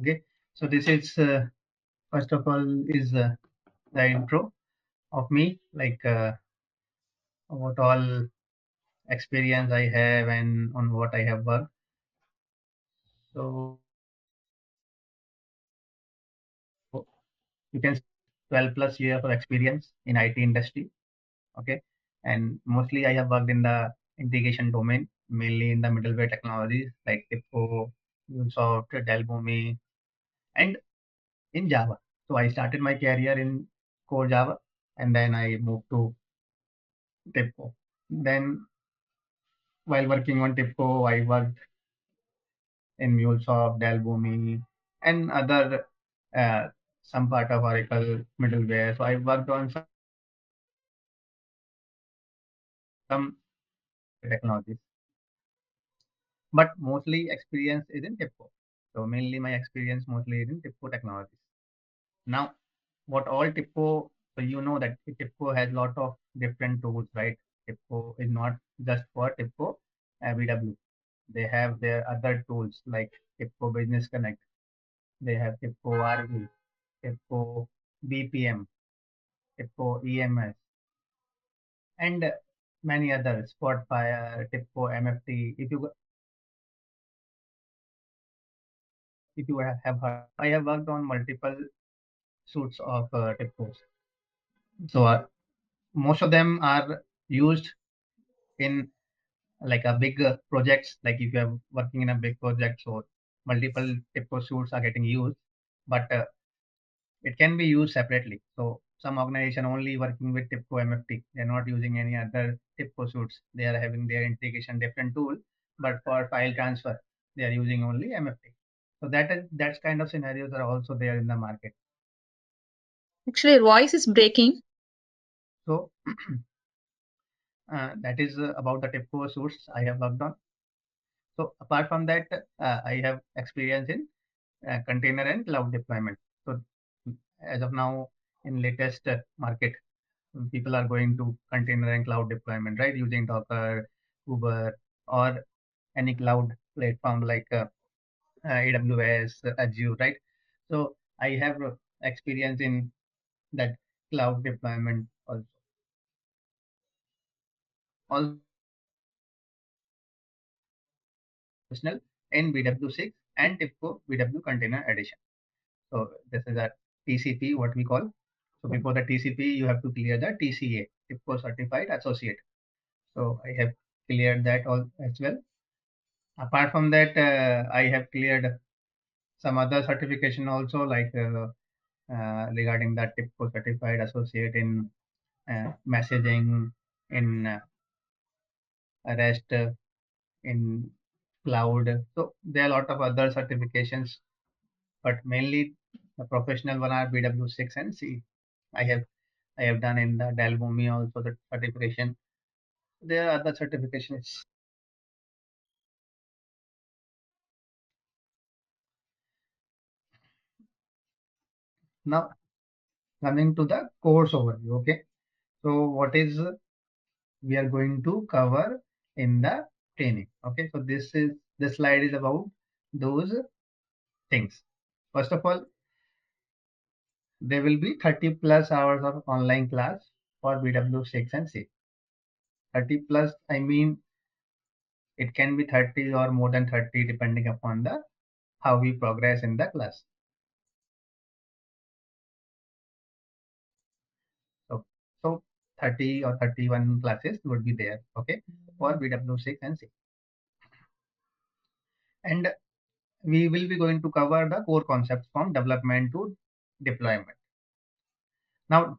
Okay, so this is first of all is the intro of me, like what all experience I have and on what I have worked. So you can 12 plus years of experience in IT industry. Okay, and mostly I have worked in the integration domain, mainly in the middleware technologies like TIBCO, Visualpath, Delbumi, and in Java. So I started my career in core Java, and then I moved to TIBCO. Then while working on TIBCO, I worked in MuleSoft, Delbumi, and other uh, some part of Oracle middleware. So I worked on some technologies, but mostly experience is in TIBCO. So mainly my experience mostly is in TIBCO technologies. Now, what all TIBCO, so you know that TIBCO has lot of different tools, right? TIBCO is not just for TIBCO BW. They have their other tools like TIBCO Business Connect. They have TIBCO RV, TIBCO BPM, TIBCO EMS, and many others, Spotfire, TIBCO MFT. If you have heard, I have worked on multiple suites of TIBCOs. So most of them are used in like a big projects. Like if you are working in a big project, so multiple TIBCO suites are getting used, but it can be used separately. So some organization only working with TIBCO MFT. They're not using any other TIBCO suites. They are having their integration different tool, but for file transfer, they are using only MFT. So that's kind of scenarios are also there in the market. Actually, your voice is breaking. So that is about the TIBCO suites I have worked on. So apart from that, I have experience in container and cloud deployment. So as of now, in latest market, people are going to container and cloud deployment, right? Using Docker, Uber, or any cloud platform like AWS, Azure, right? So I have experience in that cloud deployment also. Also in BW6 and TIBCO BW Container Edition. So this is a TCP, what we call. So before the TCP, you have to clear the TCA, TIBCO Certified Associate. So I have cleared that all as well. Apart from that, I have cleared some other certification also, like regarding the TIBCO Certified Associate in messaging, in REST, in cloud. So there are a lot of other certifications, but mainly the professional one are BW6 and C. I have I have done in the Dalbumi also the certification. There are other certifications. Now coming to the course overview. Okay, so what is we are going to cover in the training? Okay, so this slide is about those things. First of all, there will be 30 plus hours of online class for BW6 and C. 30 plus, I mean, it can be 30 or more than 30 depending upon the how we progress in the class. So 30 or 31 classes would be there, okay, for BW6 and C. And we will be going to cover the core concepts from development to deployment. Now,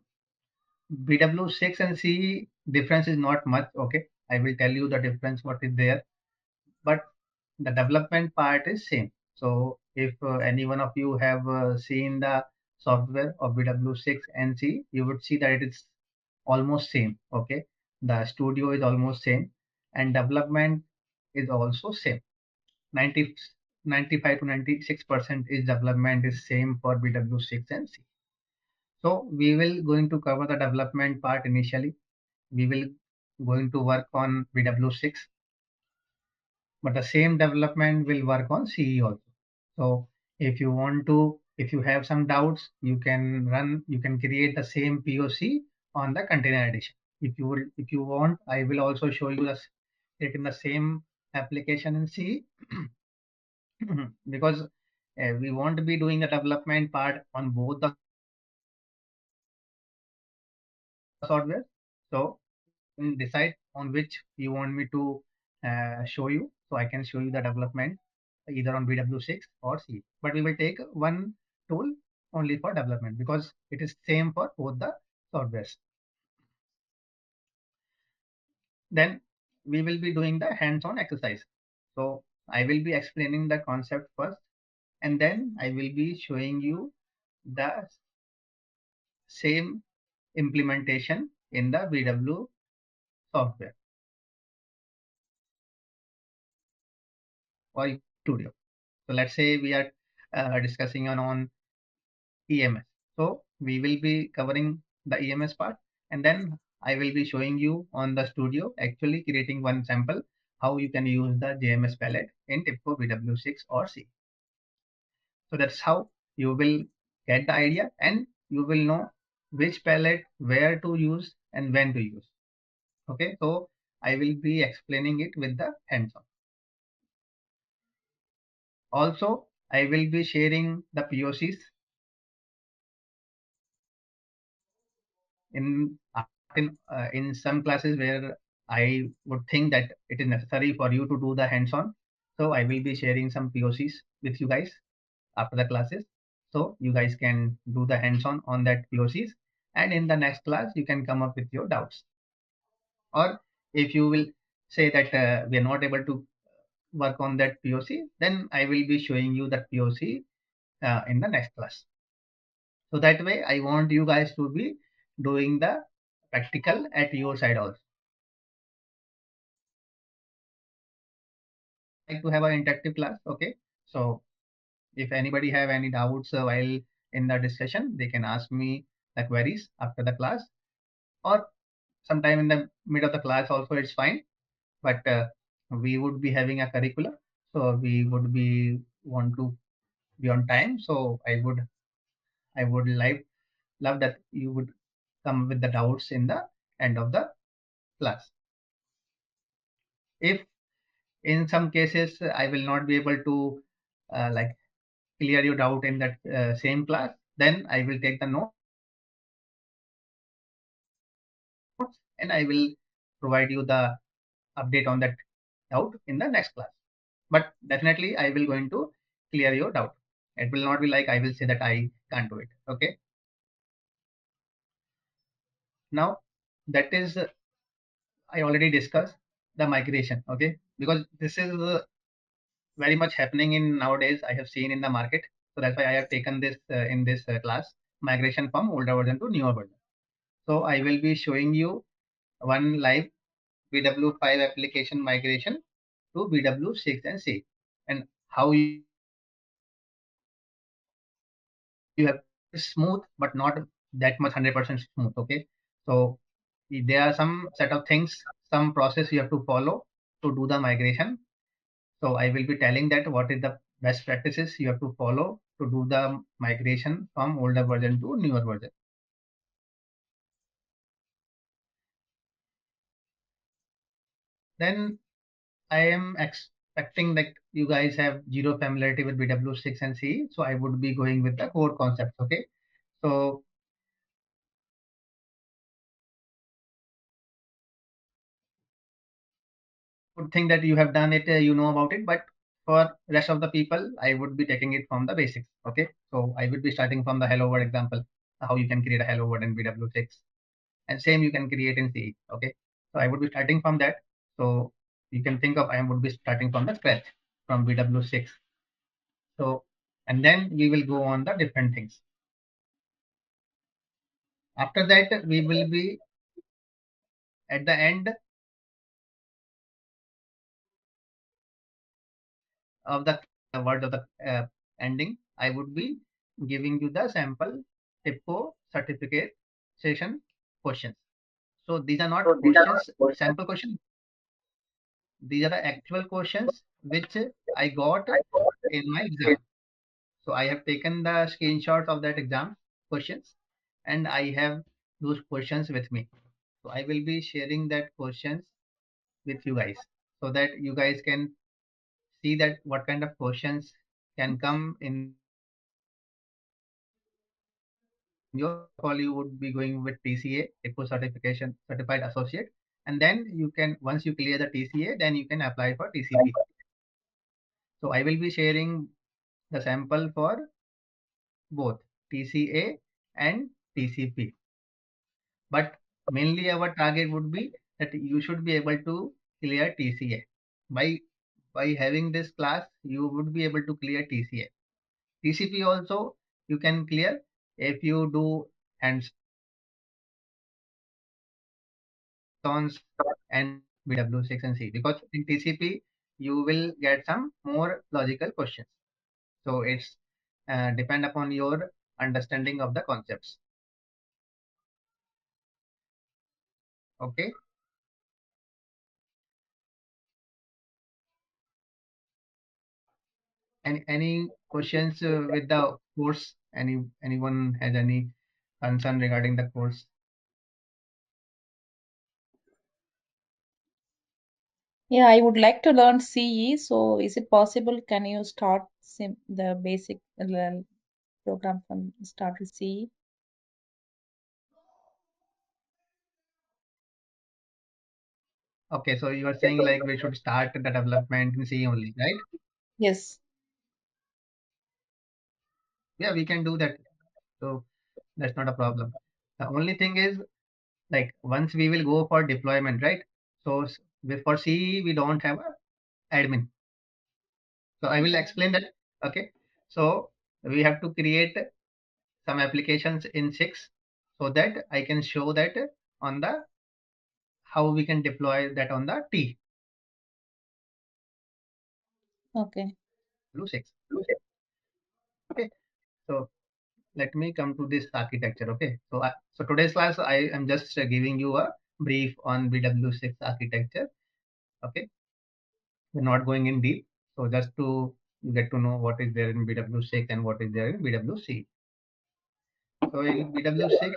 BW6 and C difference is not much, okay. I will tell you the difference what is there, but the development part is same. So if any one of you have seen the software of BW6 and C, you would see that it is almost same, okay. The studio is almost same, and development is also same. 90 95 to 96% is development is same for BW6 and C. So we will going to cover the development part initially. We will going to work on BW6, but the same development will work on CE also. So If you want to, if you have some doubts, you can create the same POC on the container edition. If you want, I will also show you this it in the same application in C because we won't be doing the development part on both the software. So decide on which you want me to show you. So I can show you the development either on BW6 or C. But we will take one tool only for development because it is same for both the softwares. Then we will be doing the hands-on exercise. So I will be explaining the concept first, and then I will be showing you the same implementation in the BW software or Studio. So let's say we are discussing on EMS. So we will be covering the EMS part, and then I will be showing you on the studio actually creating one sample how you can use the JMS palette in TIBCO BW6 or C. So that's how you will get the idea and you will know which palette, where to use and when to use. Okay, so I will be explaining it with the hands-on. Also, I will be sharing the POCs in in some classes where I would think that it is necessary for you to do the hands-on. So I will be sharing some POCs with you guys after the classes. So you guys can do the hands-on on that POCs, and in the next class you can come up with your doubts. Or if you will say that we are not able to work on that POC, then I will be showing you that POC in the next class. So that way, I want you guys to be doing the practical at your side also. Like to have an interactive class, okay? So if anybody have any doubts while in the discussion, they can ask me the queries after the class, or sometime in the mid of the class also it's fine. But we would be having a curriculum, so we would be want to be on time. So I would love that you would come with the doubts in the end of the class. If in some cases I will not be able to like clear your doubt in that same class, then I will take the notes and I will provide you the update on that doubt in the next class. But definitely I will going to clear your doubt. It will not be like I will say that I can't do it. Okay. Now that is I already discussed the migration. Okay, because this is very much happening in nowadays. I have seen in the market, so that's why I have taken this in this class migration from older version to newer version. So I will be showing you one live BW5 application migration to BW6 and C, and how you have smooth, but not that much 100% smooth. Okay, so there are some set of things, some process you have to follow to do the migration. So I will be telling that what is the best practices you have to follow to do the migration from older version to newer version. Then I am expecting that you guys have zero familiarity with BW6 and C, so I would be going with the core concepts. Okay, so good thing that you have done it, you know about it, but for rest of the people, I would be taking it from the basics. Okay, so I would be starting from the hello world example, how you can create a hello world in BW6, and same you can create in C. Okay, so I would be starting from that. So you can think of I would be starting from the scratch from BW6. So and then we will go on the different things. After that, we will be at the end of the word of the ending. I would be giving you the sample TIBCO certificate session questions. So these are not questions, sample questions. These are the actual questions which I got in my exam. So I have taken the screenshots of that exam questions and I have those questions with me. So I will be sharing that questions with you guys so that you guys can see that what kind of questions can come in your exam. So first of all, you would be going with TCA, TIBCO certification certified associate, and then you can once you clear the TCA, then you can apply for TCP. So I will be sharing the sample for both TCA and TCP. But mainly our target would be that you should be able to clear TCA. By by having this class, you would be able to clear TCA. TCP also you can clear if you do hands-ons and BW6 and C, because in TCP you will get some more logical questions. So it's depend upon your understanding of the concepts. Okay. Any questions with the course? Anyone has any concern regarding the course? Yeah, I would like to learn CE. So, is it possible? Can you start the basic program from start with CE? Okay, so you are saying like we should start the development in C only, right? Yes. Yeah, we can do that. So that's not a problem. The only thing is like once we will go for deployment, right? So for CE we don't have a admin. So I will explain that. Okay. So we have to create some applications in 6 so that I can show that on the how we can deploy that on the T Okay. blue 6. Okay. So let me come to this architecture. Okay. So today's class I am just giving you a brief on BW6 architecture. Okay. We're not going in deep. So just to get to know what is there in BW6 and what is there in BWC. So in BW6,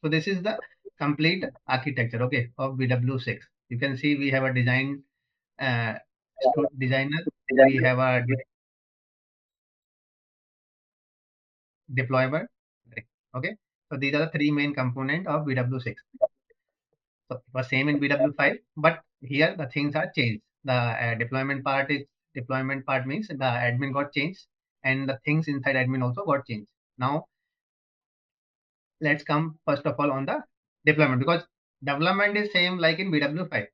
so this is the complete architecture, okay, of BW6. You can see we have a design uh, designer, we have a deployment. Okay, so these are the three main component of BW6. So it was same in BW5, but here the things are changed. The deployment part means the admin got changed and the things inside admin also got changed. Now let's come first of all on the deployment, because development is same like in BW5.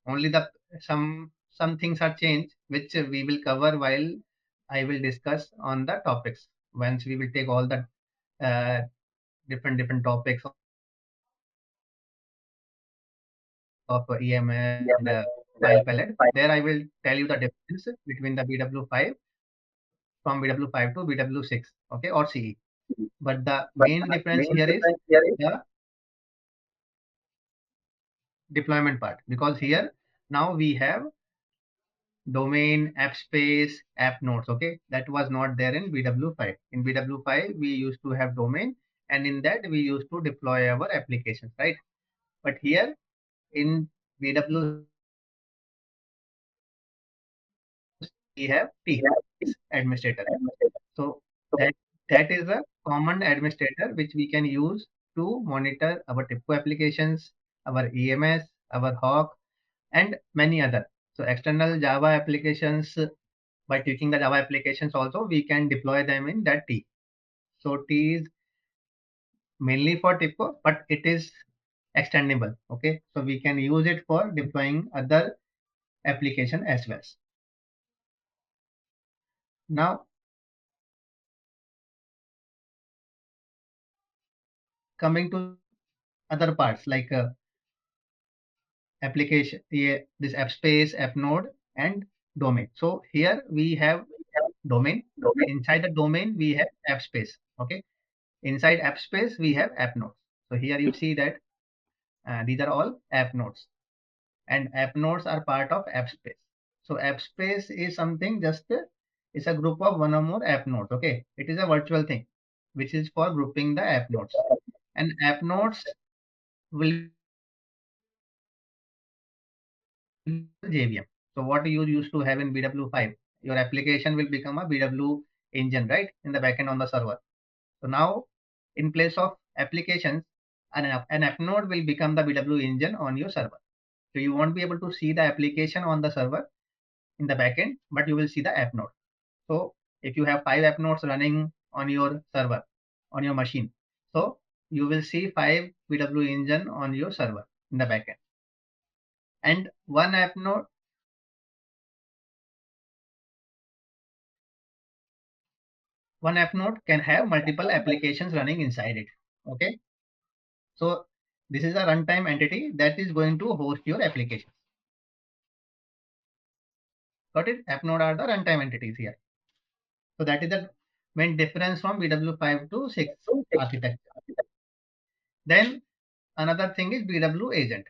Only the some things are changed which we will cover while I will discuss on the topics. Once we will take all the uh, different topics of EMS and file palette. There I will tell you the difference between the BW5 from BW5 to BW6, okay, or CE. But the main difference here is the deployment part, because here now we have domain, app space, app nodes. Okay, that was not there in BW5. In BW5, we used to have domain, and in that we used to deploy our applications, right? But here in BW6, we have T administrator. So that that is a common administrator which we can use to monitor our TIBCO applications, our EMS, our Hawk, and many other. So external Java applications, by tweaking the Java applications also, we can deploy them in that T. So T is mainly for TIBCO, but it is extendable. Okay, so we can use it for deploying other application as well. Now coming to other parts like application, yeah, this app space, app node, and domain. So here we have domain. Inside the domain we have app space. Okay, inside app space we have app nodes. So here you see that these are all app nodes, and app nodes are part of app space. So app space is something just is a group of one or more app nodes. Okay, it is a virtual thing which is for grouping the app nodes. And app nodes will JVM. So what you used to have in BW5, your application will become a BW engine, right, in the backend on the server. So now, in place of applications, an app node will become the BW engine on your server. So you won't be able to see the application on the server in the backend, but you will see the app node. So if you have 5 app nodes running on your server, on your machine, so you will see 5 BW engine on your server in the backend. And one app node can have multiple applications running inside it. Okay. So this is a runtime entity that is going to host your application. Got it? App node are the runtime entities here. So that is the main difference from BW5 to 6 architecture. Then another thing is BW agent.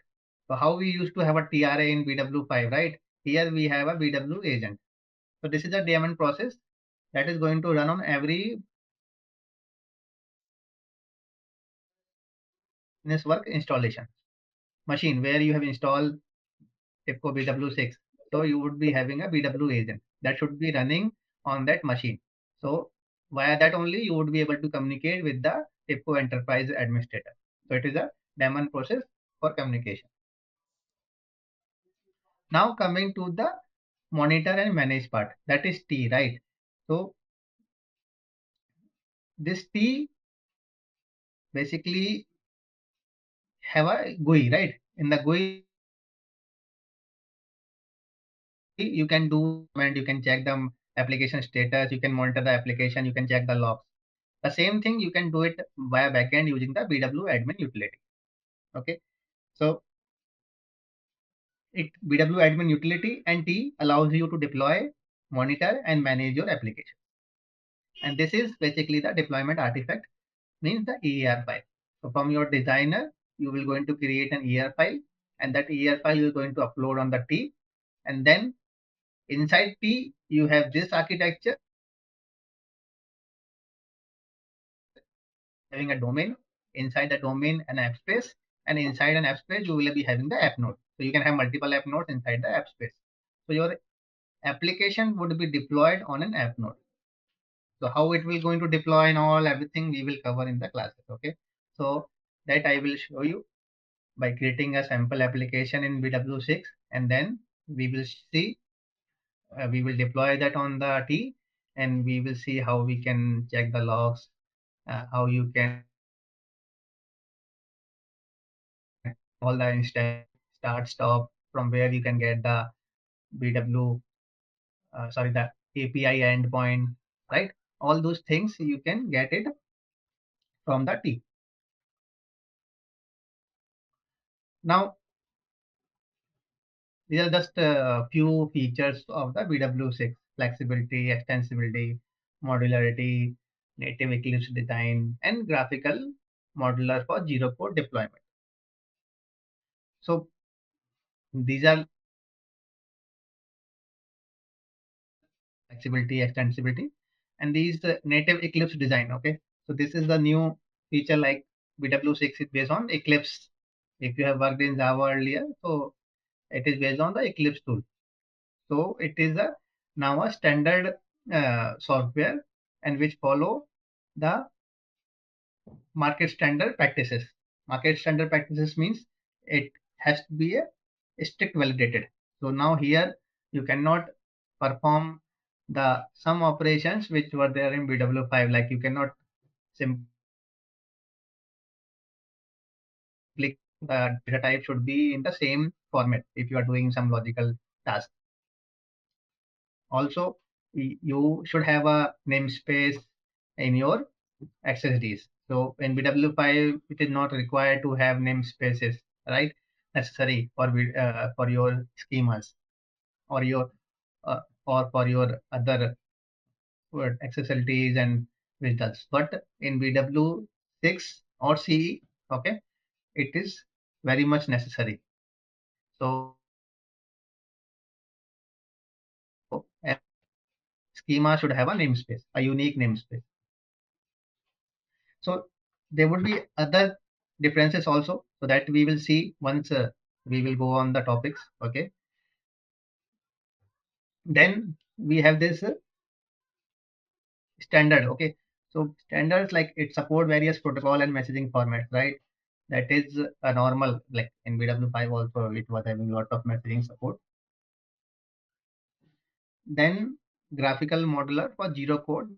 So how we used to have a TRA in BW5, right? Here we have a BW agent. So this is a daemon process that is going to run on every business work installation machine where you have installed TIBCO BW6. So you would be having a BW agent that should be running on that machine. So via that only you would be able to communicate with the TIBCO enterprise administrator. So it is a daemon process for communication. Now coming to the monitor and manage part, that is T, right? So this T basically have a GUI, right? In the GUI you can do and you can check the application status, you can monitor the application, you can check the logs. The same thing you can do it via backend using the BW admin utility. Okay, so BW admin utility and T allows you to deploy, monitor, and manage your application. And this is basically the deployment artifact, means the EAR file. So from your designer, you will going to create an EAR file, and that EAR file you are going to upload on the T, and then inside T you have this architecture having a domain, inside the domain an app space, and inside an app space you will be having the app node. So you can have multiple app nodes inside the app space. So your application would be deployed on an app node. So how it will going to deploy and all everything we will cover in the classes. Okay. So that I will show you by creating a sample application in BW6, and then we will see we will deploy that on the T, and we will see how we can check the logs, how you can all the instance start stop from where you can get the BW the API endpoint, right? All those things you can get it from the T. Now these are just a few features of the BW6: flexibility, extensibility, modularity, native Eclipse design, and graphical modular for zero code deployment. So these are flexibility, extensibility, and these native Eclipse design. Okay, so this is the new feature like BW6 is based on Eclipse. If you have worked in Java earlier, so it is based on the Eclipse tool. So it is a now a standard software and which follow the market standard practices. Market standard practices means it has to be a strict validated. So now here you cannot perform the some operations which were there in BW5, like you cannot simply the data type should be in the same format if you are doing some logical task. Also, you should have a namespace in your XSDs. So in BW5, it is not required to have namespaces, right? Necessary for your schemas or your or for your other XSLTs and results. But in BW6 or CE, okay, it is very much necessary. So schema should have a namespace, a unique namespace. So there would be other differences also, so that we will see once we will go on the topics. Okay. Then we have this standard. Okay. So standards, like it support various protocol and messaging formats, right? That is a normal, like in BW5 also it was having a lot of messaging support. Then graphical modeler for zero code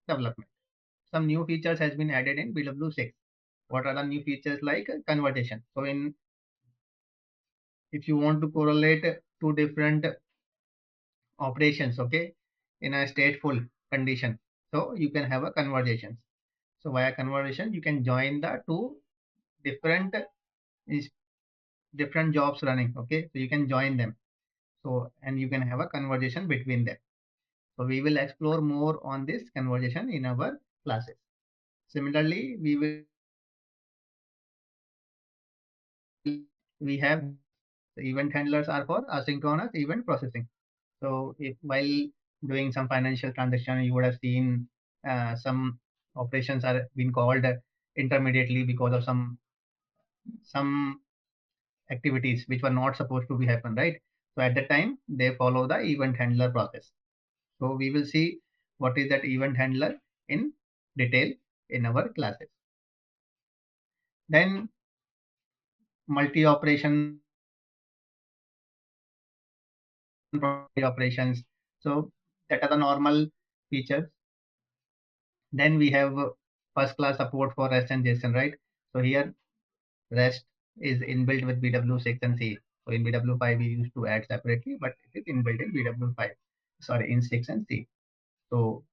development. Some new features has been added in BW6. What are the new features? Like conversion. So in, if you want to correlate two different operations, okay, in a stateful condition, so you can have a conversation. So via conversation you can join the two different is different jobs running. Okay, so you can join them, so and you can have a conversation between them. So we will explore more on this conversation in our classes. Similarly, we have the event handlers are for asynchronous event processing. So if while doing some financial transaction, you would have seen some operations are being called intermediately because of some activities which were not supposed to be happen, right? So at that time they follow the event handler process. So we will see what is that event handler in detail in our classes. Then multi-operation operations. So that are the normal features. Then we have first class support for REST and JSON, right? So here REST is inbuilt with BW6 and C. So in BW5 we used to add separately, but it is inbuilt in BW5. Sorry, in 6 and C. So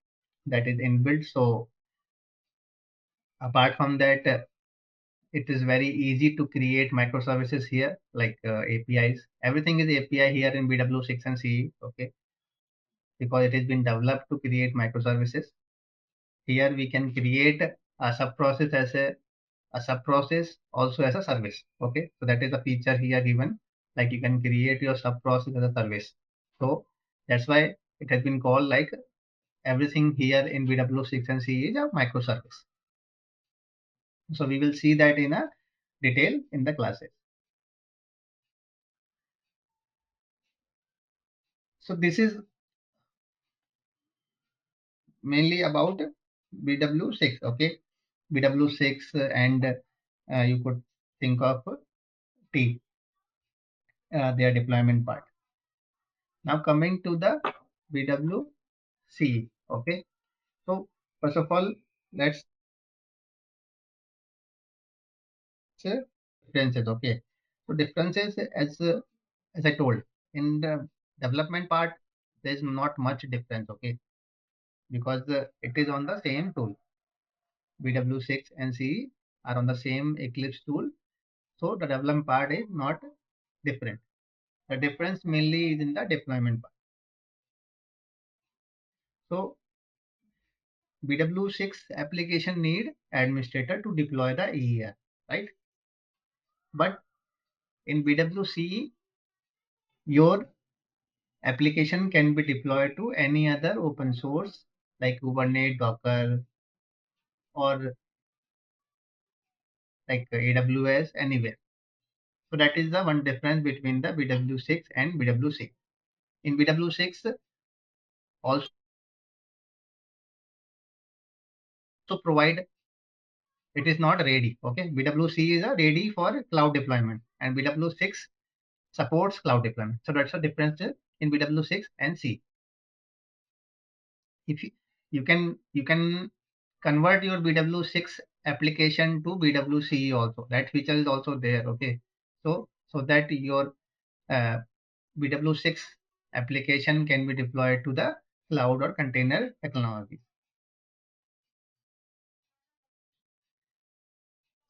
that is inbuilt. So apart from that, it is very easy to create microservices here, like APIs. Everything is API here in BW6 and C. Okay, because it has been developed to create microservices. Here we can create a sub-process as a sub-process also as a service. Okay, so that is a feature here given, like you can create your sub-process as a service. So that's why it has been called like everything here in BW6 and C is a microservice. So we will see that in a detail in the classes. So this is mainly about BW6. Okay, BW6 and you could think of T, their deployment part. Now coming to the BWC. Okay, so first of all, let's say differences. Okay, so differences, as I told, in the development part, there is not much difference. Okay, because it is on the same tool. BW6 and CE are on the same Eclipse tool, so the development part is not different. The difference mainly is in the deployment part. So BW6 application need administrator to deploy the EER, right? But in BWC, your application can be deployed to any other open source like Kubernetes, Docker, or like AWS, anywhere. So that is the one difference between the BW6 and BWC. In BW6, also provide, it is not ready. Okay, BWC is a ready for cloud deployment, and BW6 supports cloud deployment. So that's the difference in BW6 and C. If you can convert your BW6 application to BWC also. That feature is also there. Okay, so that your uh, BW6 application can be deployed to the cloud or container technology.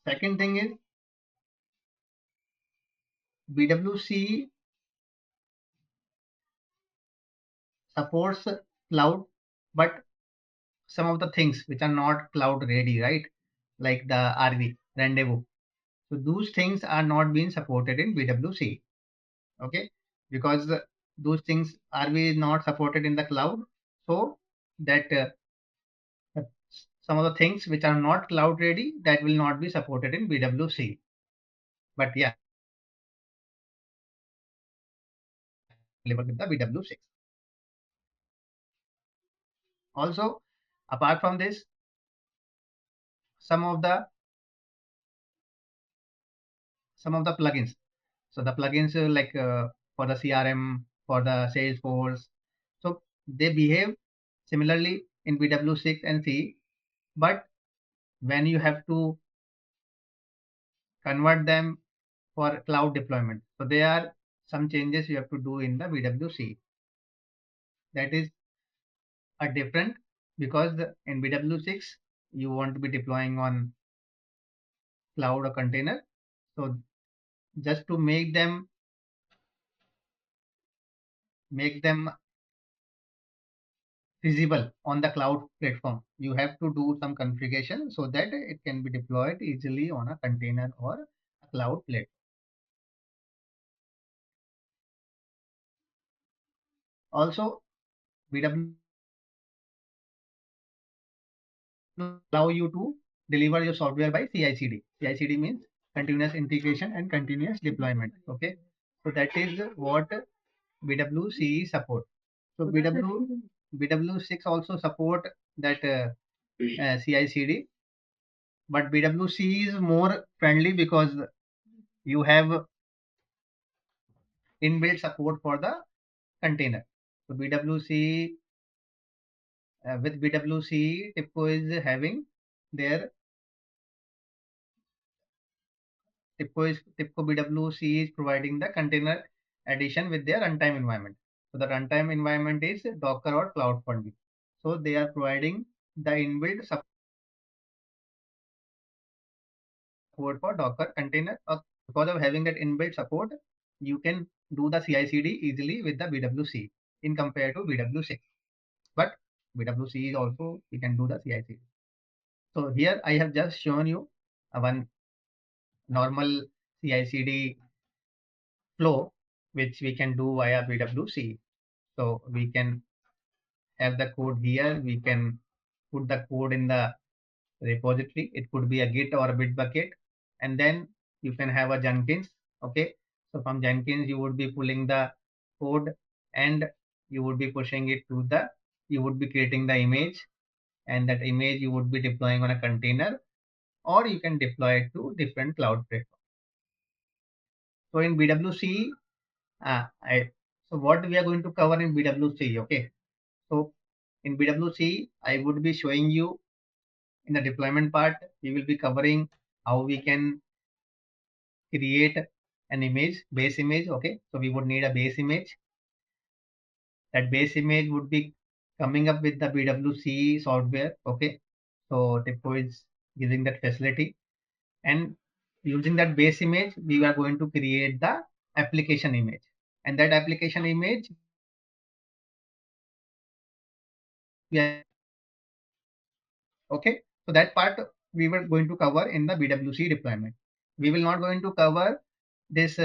Second thing is BWC supports cloud, but some of the things which are not cloud ready, right? Like the RV rendezvous. So those things are not being supported in BWC. Okay, because those things are we not supported in the cloud, so that some of the things which are not cloud ready, that will not be supported in BWC. But yeah, available with the BW6. Also, apart from this, some of the plugins. So the plugins like for the CRM, for the Salesforce, so they behave similarly in BW6 and C, but when you have to convert them for cloud deployment, so there are some changes you have to do in the BWC. That is a different, because in BW6 you want to be deploying on cloud or container. So just to make them visible on the cloud platform, you have to do some configuration so that it can be deployed easily on a container or a cloud platform. Also, BW allow you to deliver your software by CI/CD. CI/CD means continuous integration and continuous deployment. Okay, so that is what BWC support. So BW6 also support that CI/CD, but BWC is more friendly because you have inbuilt support for the container. So BWC with BWC, TIBCO is having their TIBCO BWC is providing the container addition with their runtime environment. So the runtime environment is Docker or CloudFront. So they are providing the inbuilt support for Docker container. Because of having that inbuilt support, you can do the CI/CD easily with the BWC in compared to BW6. But BWC is also you can do the CI/CD. So here I have just shown you one normal CI/CD flow which we can do via BWC. So we can have the code here. We can put the code in the repository. It could be a Git or a Bitbucket, and then you can have a Jenkins. Okay, so from Jenkins you would be pulling the code and you would be pushing it to the. You would be creating the image, and that image you would be deploying on a container, or you can deploy it to different cloud platforms. So in BWC, so what we are going to cover in BWC, okay? So in BWC, I would be showing you in the deployment part, we will be covering how we can create an image, base image, okay? So we would need a base image. That base image would be coming up with the BWC software, okay? So TIBCO is giving that facility. And using that base image, we are going to create the application image. And that application image, we are, okay, so that part we were going to cover in the BWC deployment. We will not going to cover this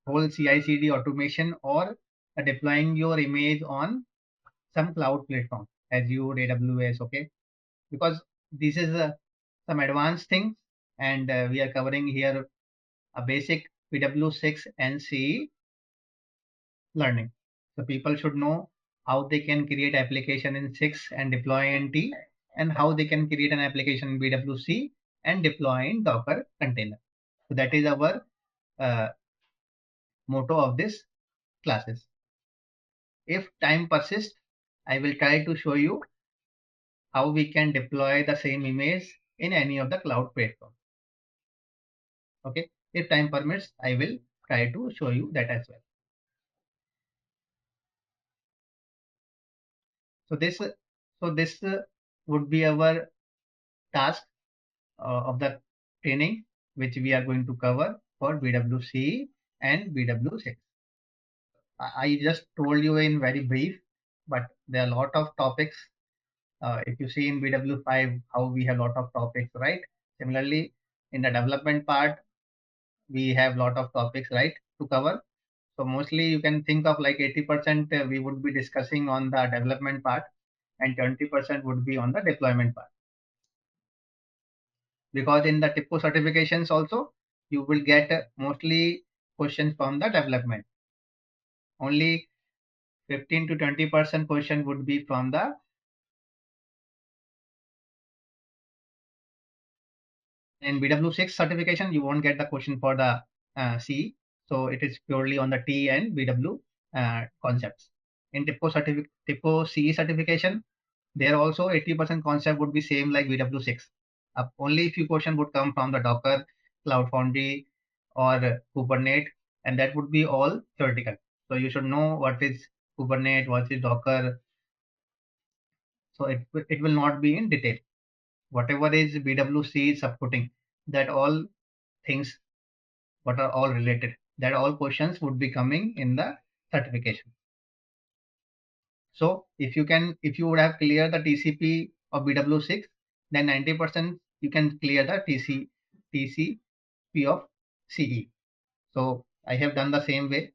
whole CI/CD automation or deploying your image on some cloud platform, Azure, AWS, okay, because this is some advanced things, and we are covering here a basic BW6 and C learning. So people should know how they can create application in 6 and deploy in T, and how they can create an application in BWC and deploy in Docker container. So that is our uh, motto of this classes. If time persists, I will try to show you how we can deploy the same image in any of the cloud platform. Okay. If time permits, I will try to show you that as well. So this would be our task of the training which we are going to cover for BWC and BW6. I just told you in very brief, but there are a lot of topics. If you see in BW5 how we have a lot of topics, right? Similarly, in the development part, we have a lot of topics, right, to cover. So mostly you can think of like 80% we would be discussing on the development part and 20% would be on the deployment part. Because in the TIBCO certifications also, you will get mostly questions from the development. Only 15 to 20% question would be from the in BW6 certification. You won't get the question for the CE. So it is purely on the T and BW concepts. In TIBCO CE certification, there also 80% concept would be same like BW6. Only few question would come from the Docker, Cloud Foundry, or Kubernetes, and that would be all theoretical. So you should know what is Kubernetes, what is Docker. So it will not be in detail. Whatever is BWC is supporting, that all things what are all related, that all questions would be coming in the certification. So if you would have cleared the TCP of BW6, then 90% you can clear the TCP of CE. So I have done the same way.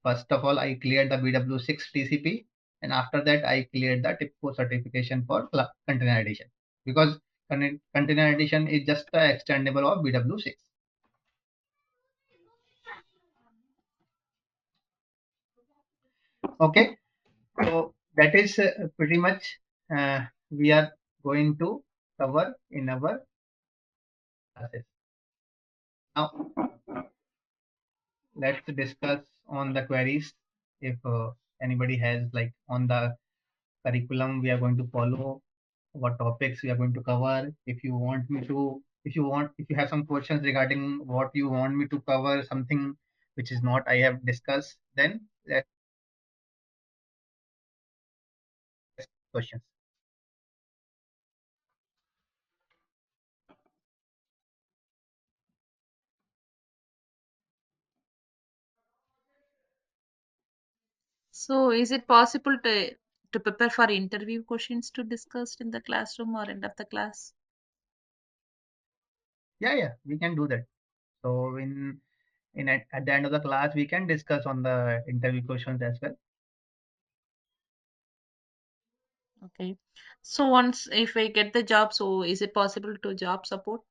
First of all, I cleared the BW6 TCP, and after that I cleared the TIBCO certification for container edition, because container edition is just the extendable of BW6. Okay, so that is pretty much we are going to cover in our classes. Now let's discuss on the queries. If anybody has like on the curriculum we are going to follow, what topics we are going to cover. If you want me to, if you have some questions regarding what you want me to cover, something which is not I have discussed, then let's questions. So is it possible to prepare for interview questions to discuss in the classroom or end of the class? Yeah, we can do that. So at the end of the class, we can discuss on the interview questions as well. Okay. So once if I get the job, so is it possible to job support?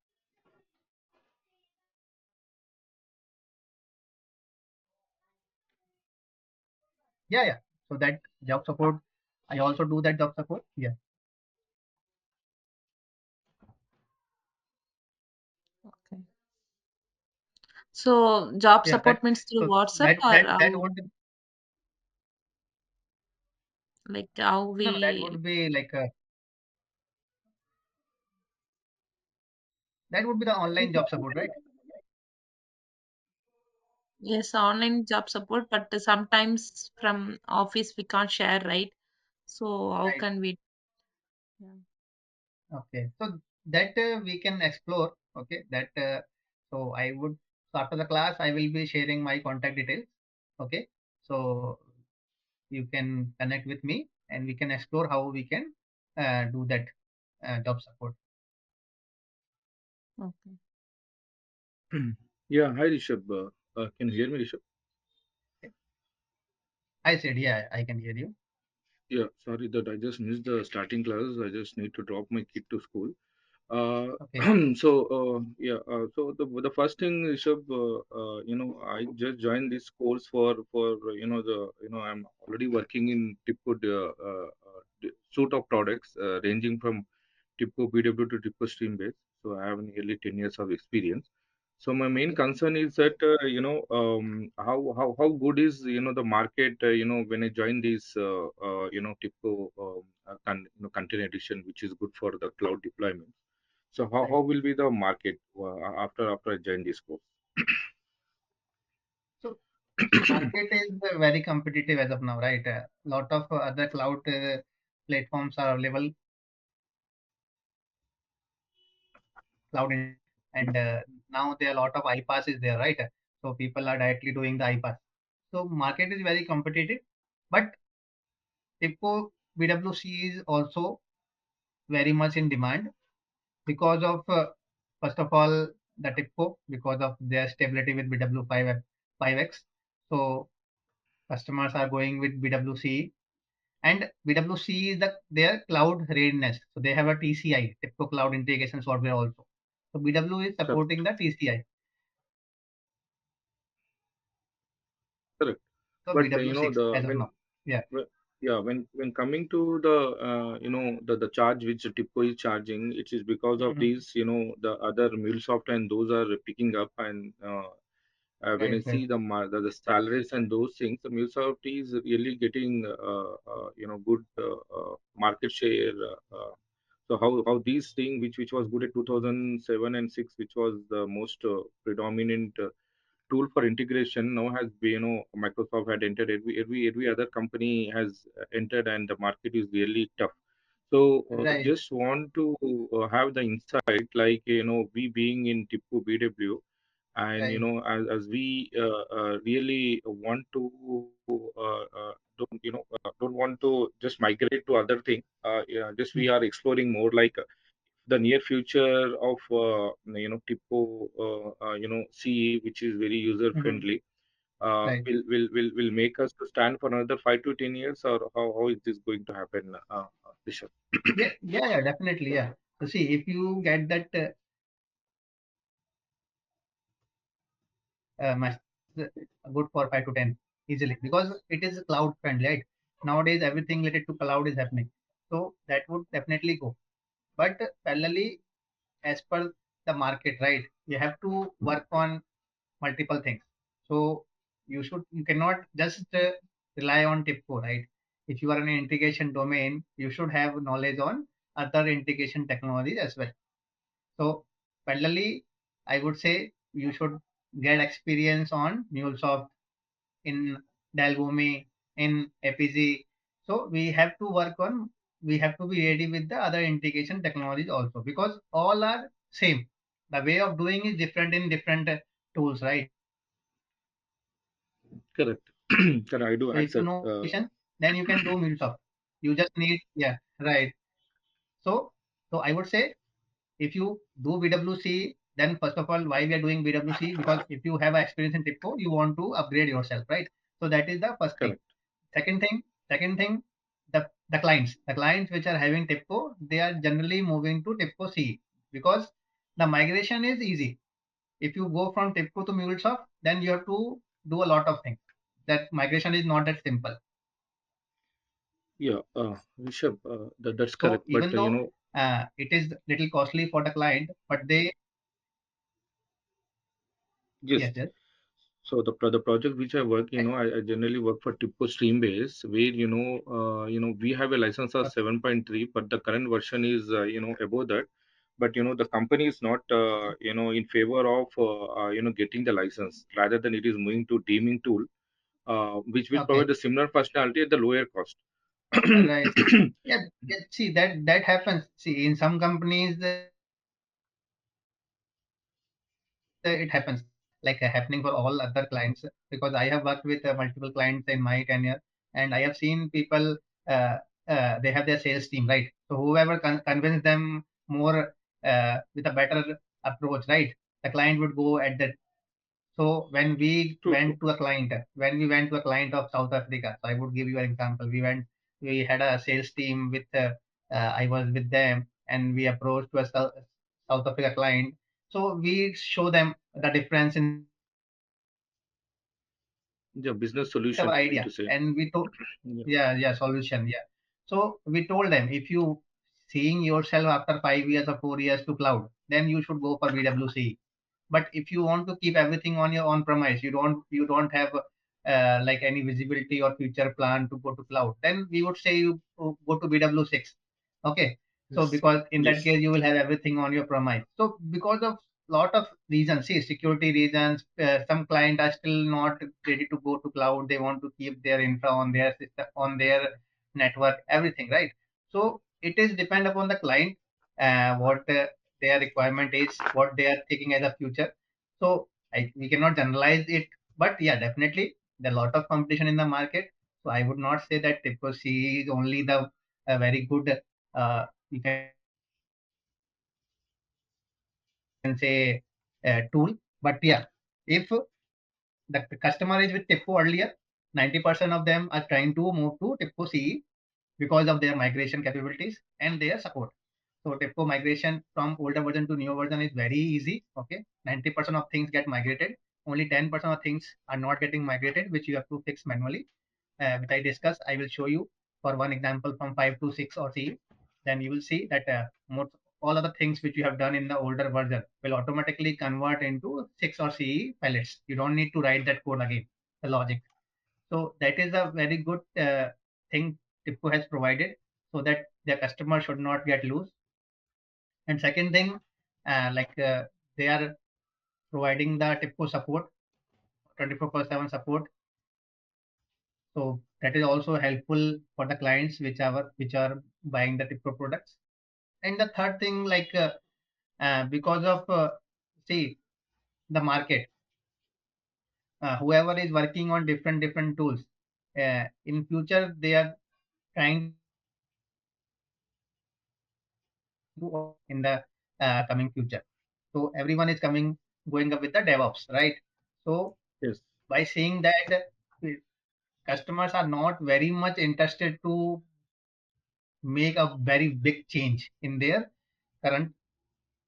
Yeah. So that job support, I also do that job support. Yeah. Okay. So job Yeah. That support means through so WhatsApp that or that that how, would like how no, that we, would be like that would be the online job support, right? yes, online job support, but sometimes from office we can't share, right? So how Right. can we? Yeah. Okay. So that we can explore. Okay. That so I would so after the class I will be sharing my contact details. Okay. So you can connect with me and we can explore how we can do that job support. Okay. Yeah, hi Rishabh. Can you hear me, Rishabh? I said, yeah, I can hear you. Yeah, sorry that I just missed the starting classes. I just need to drop my kid to school. Uh, Okay. so the first thing, Rishabh, I just joined this course for I'm already working in TIBCO suite of products ranging from TIBCO BW to TIBCO Streambase. So I have nearly 10 years of experience. So my main concern is that how good is the market when I join this TIBCO container edition, which is good for the cloud deployment. So Right. how will be the market after I join this course? So market is very competitive as of now, right? A lot of other cloud platforms are available, and now there are a lot of iPaaS is there, right? So people are directly doing the iPaaS. So market is very competitive, but TIBCO BWC is also very much in demand because of first of all the TIBCO, because of their stability with BW5 5x. So customers are going with BWC, and BWC is their cloud readiness. So they have a TCI, TIBCO Cloud Integration Software also. So BW is Correct. supporting the TCI. Correct. So But BW6 the as of now. Yeah. yeah, when coming to the the charge which TIBCO is charging, it is because of Mhm. these, the other MuleSoft and those are picking up. And when I Right, right. see the salaries and those things, the MuleSoft is really getting good market share. So how these thing which was good at 2007 and 6, which was the most predominant tool for integration, now has been, Microsoft had entered. Every other company has entered, and the market is really tough. So Right, just want to have the insight, like, we being in TIBCO BW, and right. as we really want to don't want to just migrate to other thing. Yeah, just we Mm. are exploring more, like, the near future of TIBCO CE, which is very user Mhm. friendly, Right. will make us to stand for another 5 to 10 years, or how is this going to happen, Rishabh? Yeah, yeah, yeah, definitely. Yeah. So see, if you get that good for 5 to 10 easily, because it is cloud friendly, right? Nowadays, everything related to cloud is happening. So that would definitely go. But parallelly, as per the market, right? You have to work on multiple things. So you cannot just rely on TIBCO, right? If you are in an integration domain, you should have knowledge on other integration technologies as well. So parallelly, I would say you should get experience on MuleSoft, in Dalgome, in APG. So we have to be ready with the other integration technologies also, because all are same. The way of doing is different in different tools, right? Correct. Correct, I do So if you accept. know integration, then you can do MuleSoft. You just need, yeah, right. So I would say, if you do BWC, then first of all, why we are doing BWC? Because if you have experience in TIBCO, you want to upgrade yourself, right? So that is the first thing. Correct. Second thing, the clients which are having TIBCO, they are generally moving to TIBCO C, because the migration is easy. If you go from TIBCO to MuleSoft, then you have to do a lot of things. That migration is not that simple. Yeah, Rishabh, that's So correct. But even though it is little costly for the client, but they, yes. yes, yes, So the project which I work, I generally work for TIBCO Streambase, where we have a license of okay, 7.3, but the current version is above that. But the company is not in favor of getting the license. Rather than it is moving to deeming tool, which will provide okay. the similar functionality at the lower cost. Right. Yeah, yeah, see that happens. See, in some companies, it happens, like happening for all other clients. Because I have worked with multiple clients in my tenure, and I have seen people. They have their sales team, right? So whoever convince them more with a better approach, right? The client would go at that. So True, true. when we went to a client of South Africa, so I would give you an example. We had a sales team with, I was with them, and we approached to a South Africa client. So we show them the difference in Yeah, business our solution, you mean idea, to say. and we told, Yeah. yeah, yeah, solution, yeah. So we told them, if you seeing yourself after 5 years or 4 years to cloud, then you should go for BWC. But if you want to keep everything on your on premise, you don't have like any visibility or future plan to go to cloud, then we would say you go to BW6. Okay. So Yes. because in that Yes. case you will have everything on your premise. So because of lot of reasons, see, security reasons, some clients are still not ready to go to cloud. They want to keep their infra on their system, on their network, everything, right? So it is depend upon the client, what their requirement is, what they are taking as a future. So we cannot generalize it, but yeah, definitely there are a lot of competition in the market. So I would not say that TIBCO C is only the very good, you can say, tool. But yeah, if the customer is with TIBCO earlier, 90% of them are trying to move to TIBCO CE because of their migration capabilities and their support. So TIBCO migration from older version to newer version is very easy. Okay, 90% of things get migrated. Only 10% of things are not getting migrated, which you have to fix manually. Which I discussed. I will show you for one example from 5 to 6 or CE. Then you will see that most all of the things which you have done in the older version will automatically convert into 6 or CE pellets. You don't need to write that code again, the logic. So that is a very good thing TIBCO has provided so that their customer should not get loose. And second thing, they are providing the TIBCO support, 24/7 support. So that is also helpful for the clients which are buying the TIBCO products. And the third thing, because of see the market, whoever is working on different tools, in future they are trying to in the coming future. So everyone is going up with the DevOps, right? So Yes. by saying that, customers are not very much interested to make a very big change in their current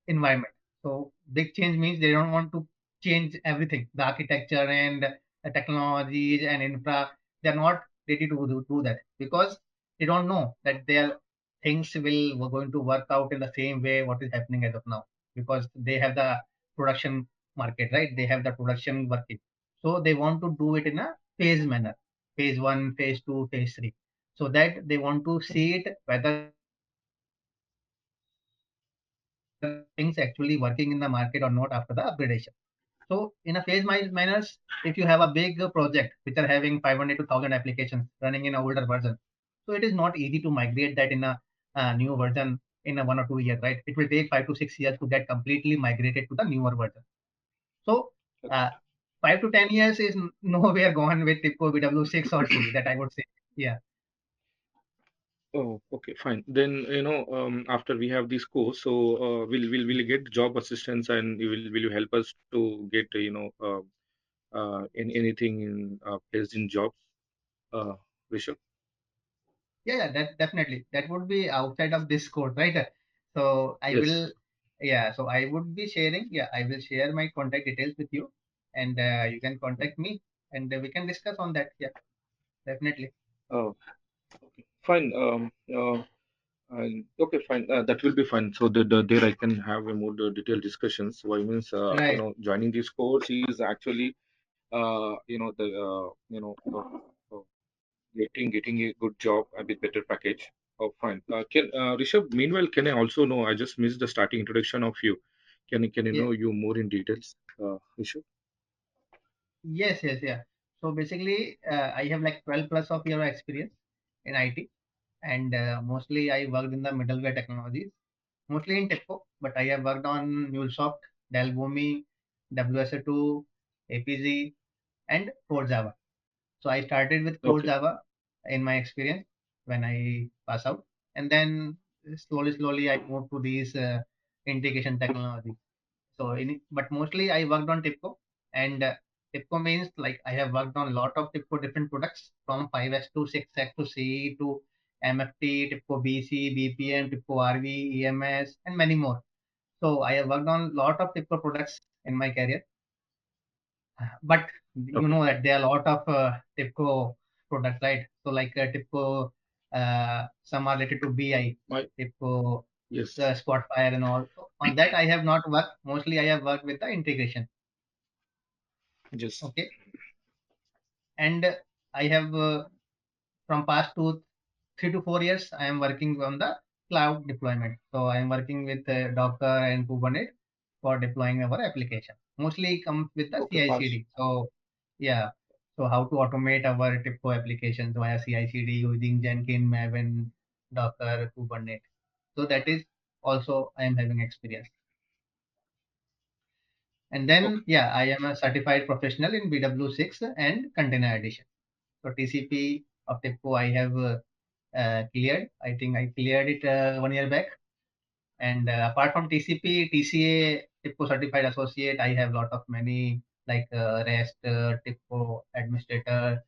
environment. So big change means they don't want to change everything, the architecture and the technologies and infra. They're not ready to do that because they don't know that their things will were going to work out in the same way what is happening as of now because they have the production market, right? They have the production working. So they want to do it in a phase manner, phase one, phase two, phase three, so that they want to see it whether things actually working in the market or not after the upgradation. So in a phase manners, if you have a big project which are having 500 to 1000 applications running in an older version, so it is not easy to migrate that in a new version in a 1 or 2 year, right? It will take 5 to 6 years to get completely migrated to the newer version. So uh, 5 to 10 years is nowhere gone with TIBCO BW 6 or C, that I would say. Yeah. Oh, okay, fine. Then, after we have this course, so will you get job assistance, and will you help us to get in anything in placed in jobs, Rishabh? Yeah, that definitely. That would be outside of this code, right? So I Yes. will, yeah, so I would be sharing, yeah, I will share my contact details with you and you can contact me and we can discuss on that. Yeah, definitely. Oh, okay, fine. And okay, fine. That will be fine. So there I can have a more detailed discussions. Why means Right. joining this course is actually the uh, getting a good job and with better package. Oh, fine. Can Rishabh? Meanwhile, can I also know? I just missed the starting introduction of you. Can you Yeah. know you more in details, Rishabh? Yes, yes, yeah. So basically, I have like 12 plus of year experience in IT and mostly I worked in the middleware technologies, mostly in TIBCO, but I have worked on MuleSoft, Delbumi, WSO2, APZ, and Core Java. So I started with core Okay. Java in my experience when I pass out, and then slowly I moved to these integration technology. So but mostly I worked on TIBCO, and TIBCO means like I have worked on a lot of TIBCO different products from 5S to 6X to CE to MFT, TIBCO BC, BPM, TIBCO RV, EMS, and many more. So I have worked on a lot of TIBCO products in my career. But you Okay. know that there are a lot of TIBCO products, right? So TIBCO, some are related to BI, My TIBCO, yes. Spotfire and all. So on that I have not worked. Mostly I have worked with the integration. Yes. Okay, and I have from past 3 to 4 years I am working on the cloud deployment. So I am working with Docker and Kubernetes for deploying our application. Mostly comes with the Okay. Pass. CI/CD. So yeah, so how to automate our TIBCO applications via CI/CD using Jenkins, Maven, Docker, Kubernetes. So that is also I am having experience. And then Okay. yeah, I am a certified professional in BW6 and container edition. So TCP of TIBCO I have cleared. I think I cleared it 1 year back. And apart from TCP, TCA, TIBCO certified associate, I have lot of many like REST, TIBCO administrator,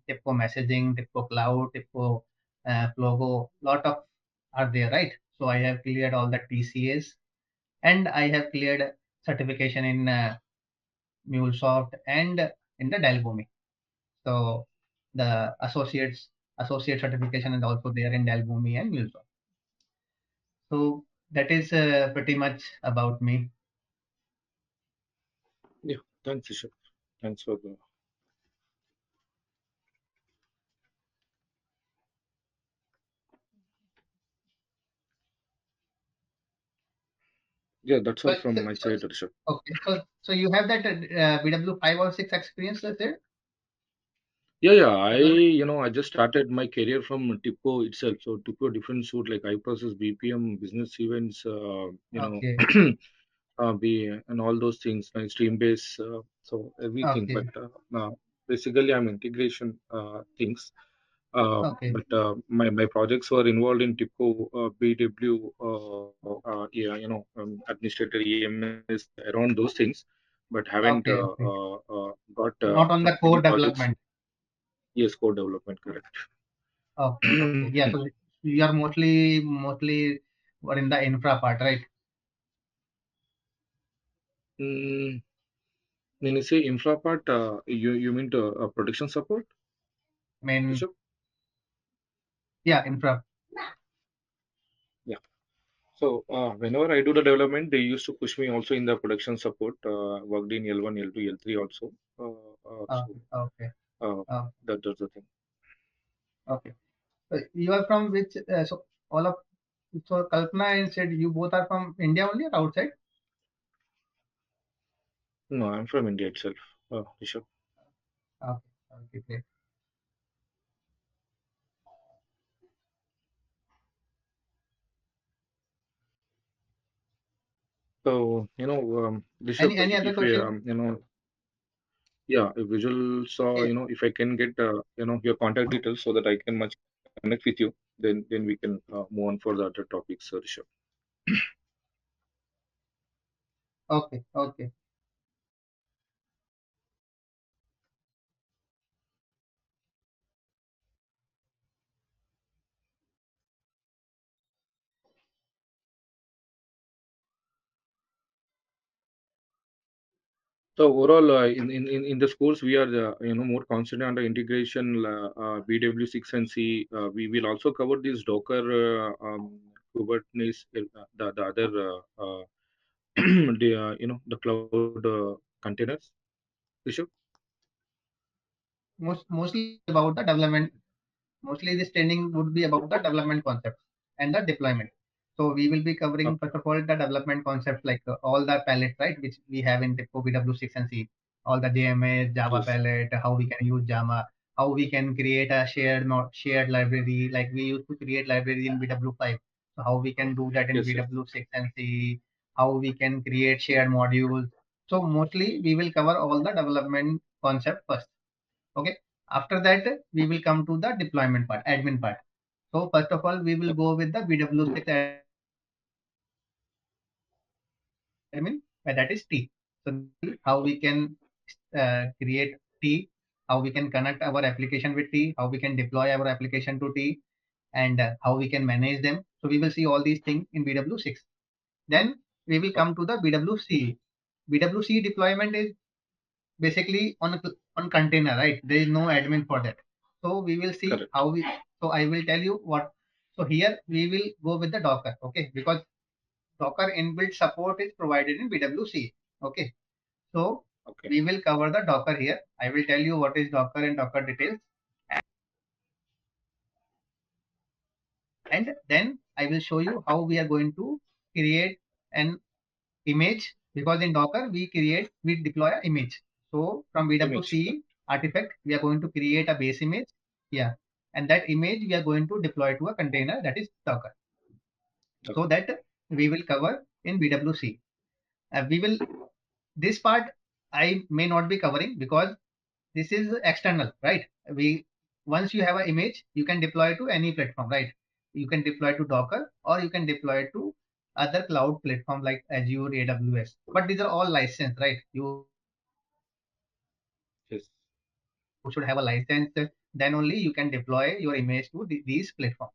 TIBCO messaging, TIBCO cloud, TIBCO logo, lot of are there, right? So I have cleared all the TCAs and I have cleared certification in MuleSoft and in the Dalbumi. So the associate certification is also there in Dalbumi and MuleSoft. So that is pretty much about me. Yeah, thanks, Rishabh. Thanks for the. Yeah, that's all But from my side, Rishabh. okay, so you have that BW 5 or 6 experience, is there? Yeah. Because I just started my career from TIBCO itself. So TIBCO different suite like I process, BPM, business events, okay, be and all those things, like stream base, so everything. But okay, basically, I'm integration things. okay, But my projects were involved in TIBCO BW, yeah, administrator, EMS, around those things, but haven't okay, okay. got Not on the any core projects. development. Yes, code development, correct. Okay, okay. Yeah, so you are mostly were in the infra part, right? Mm, when you say infra part, you mean to production support, I mean, Rishabh? yeah, infra. Yeah. So whenever I do the development, they used to push me also in the production support. Worked in L1, L2, L3 also. So Okay, uh, uh, that's the thing. okay. So you are from which? So all of so Kalpana and said you both are from India only or outside? No, I'm from India itself, Rishabh. Okay, okay, great. So Rishabh, Any other if question? yeah, if Visual saw, Yeah. if I can get your contact details so that I can much connect with you, then we can move on for the other topics, Rishabh. Okay, okay. So overall, in the schools, we are more concentrated on the integration, BW6 and C. We will also cover this Docker, Kubernetes, the other the cloud containers. Rishabh? Mostly about the development. Mostly this training would be about the development concepts and the deployment. So we will be covering Okay. first of all the development concepts like all the palette, right, which we have in TIBCO BW6 and C, all the JMA, Java Yes. palette, how we can use Java, how we can create a shared library, like we used to create library in BW5. So how we can do that in Yes. Yes. BW6 and C, how we can create shared modules. So mostly we will cover all the development concept first. Okay. After that, we will come to the deployment part, admin part. So first of all, we will Okay. go with the BW6 admin, that is T. So how we can create T, how we can connect our application with T, how we can deploy our application to T, and how we can manage them. So we will see all these things in BW6. Then we will come to the BWC. BWC deployment is basically on container, right? There is no admin for that. So we will see Correct. how we. So I will tell you what. So here we will go with the Docker, okay? Because Docker inbuilt support is provided in BWC, okay? So Okay. we will cover the Docker here. I will tell you what is Docker and Docker details, and then I will show you how we are going to create an image, because in Docker we deploy an image. So from Image. BW3 artifact, we are going to create a base image. Yeah. And that image we are going to deploy to a container, that is Docker. Okay. So that we will cover in BWC. We will, this part I may not be covering because this is external, right? We, once you have an image, you can deploy to any platform, right? You can deploy to Docker or you can deploy to other cloud platform like Azure, AWS. But these are all licensed, right? You should have a license to deploy to any cloud platform. then only you can deploy your image to these platforms.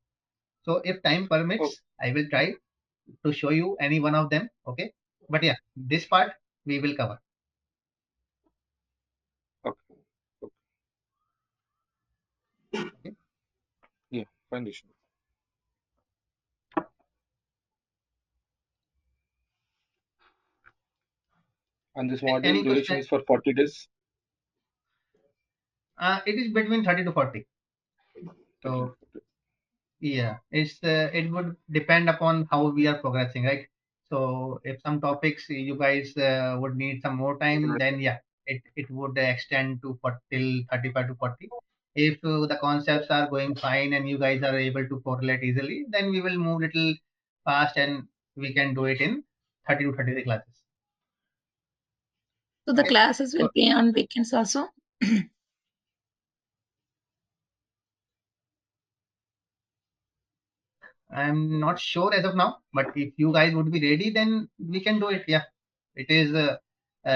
So if time permits, I will try to show you any one of them. Okay. But yeah, this part we will cover. Okay. Okay. Yeah, fine, Rishabh. And this module Any duration question? is for 40 days. It is between 30 to 40. 30 So yeah, it would depend upon how we are progressing, right? So if some topics you guys would need some more time, then yeah, it would extend to 40, till 35 to 40. If the concepts are going fine and you guys are able to correlate easily, then we will move little fast and we can do it in 30 to 33 classes. So the Okay. classes will So be on weekends also. I'm not sure as of now, but if you guys would be ready, then we can do it. Yeah, it is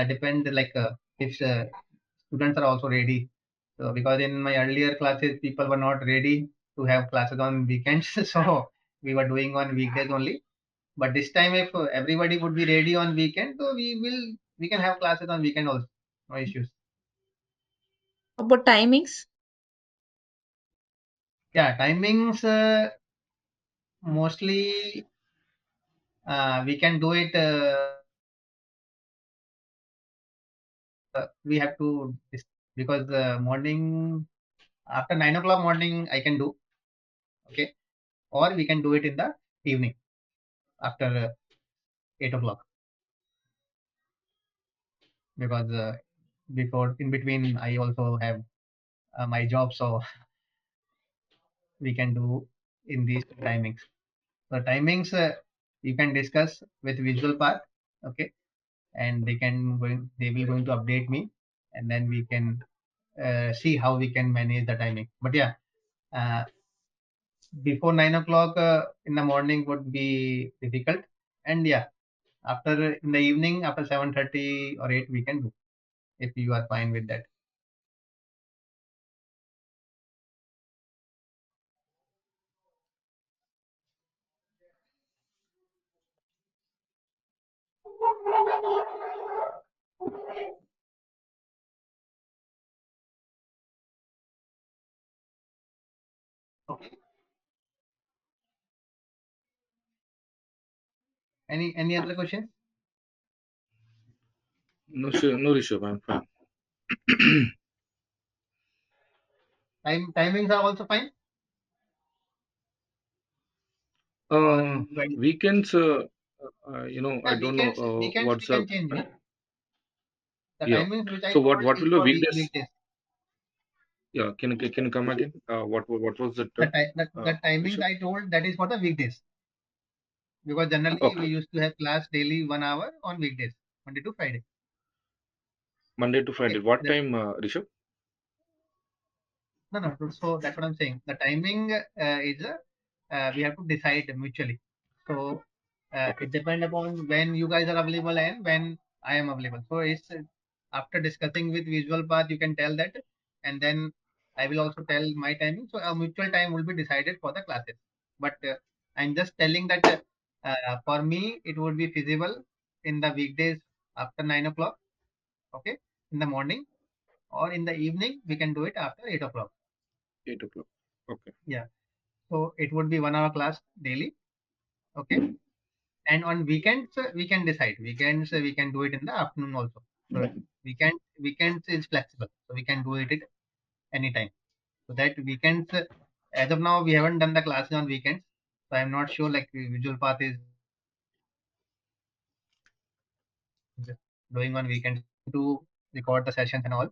depend like if students are also ready. So because in my earlier classes, people were not ready to have classes on weekends, so we were doing on weekdays only. But this time, if everybody would be ready on weekend, so we can have classes on weekend also. No issues. About timings? Yeah, timings mostly we can do it. We have to because morning after 9 o'clock morning I can do. Okay, or we can do it in the evening after 8 o'clock, because before in between I also have my job, so we can do in these timings. So timings you can discuss with Visualpath. Okay, and they will going to update me, and then we can see how we can manage the timing. But yeah, uh, before 9 o'clock in the morning would be difficult, and yeah, after in the evening after 7:30 or 8 we can do, if you are fine with that. Okay. Any other questions? No, sure, no, Rishabh, I'm fine. Timings are also fine, or Uh, you guys? Weekends, I Yeah, don't know weekends we what's can up. change. The Yeah. timings which I So what told what is will be for weekdays? weekdays. Yeah, can you come again? What was the The, term? the timings Rishabh? I told, that is for the weekdays, because generally we Okay, used to have class daily 1 hour on weekdays, Monday to Friday. Monday to Friday. Okay. What time, Rishabh? No, no. So that's what I'm saying. The timing is we have to decide mutually. So Okay, it depends upon when you guys are available and when I am available. So it's after discussing with Visualpath, you can tell that, and then I will also tell my timing. So a mutual time will be decided for the classes. But I'm just telling that for me it would be feasible in the weekdays after 9 o'clock. Okay, in the morning, or in the evening we can do it after 8 o'clock. 8 o'clock. Okay, Yeah. So it would be 1 hour class daily. Okay. And on weekends, we can decide. Weekends, we can do it in the afternoon also. So weekends is flexible. So we can do it at any time. So that weekends, as of now, we haven't done the classes on weekends. So I'm not sure like Visual Path is doing on weekends to record the sessions and all.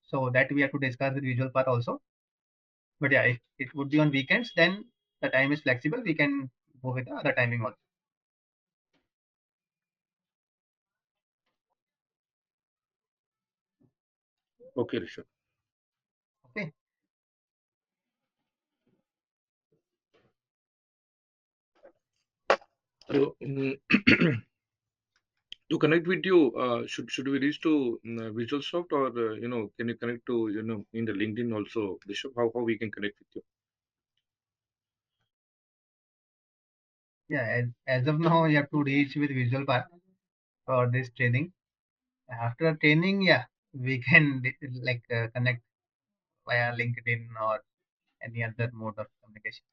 So that we have to discuss with Visual Path also. But yeah, if it would be on weekends, then the time is flexible. We can go with the other timing also. okay, Rishabh. Okay. So To connect with you, should we reach to Visualsoft, or can you connect to in the LinkedIn also, Bishop? How we can connect with you? Yeah, as of now, you have to reach with Visualpath for this training. After training, yeah, we can like connect via LinkedIn or any other mode of communication.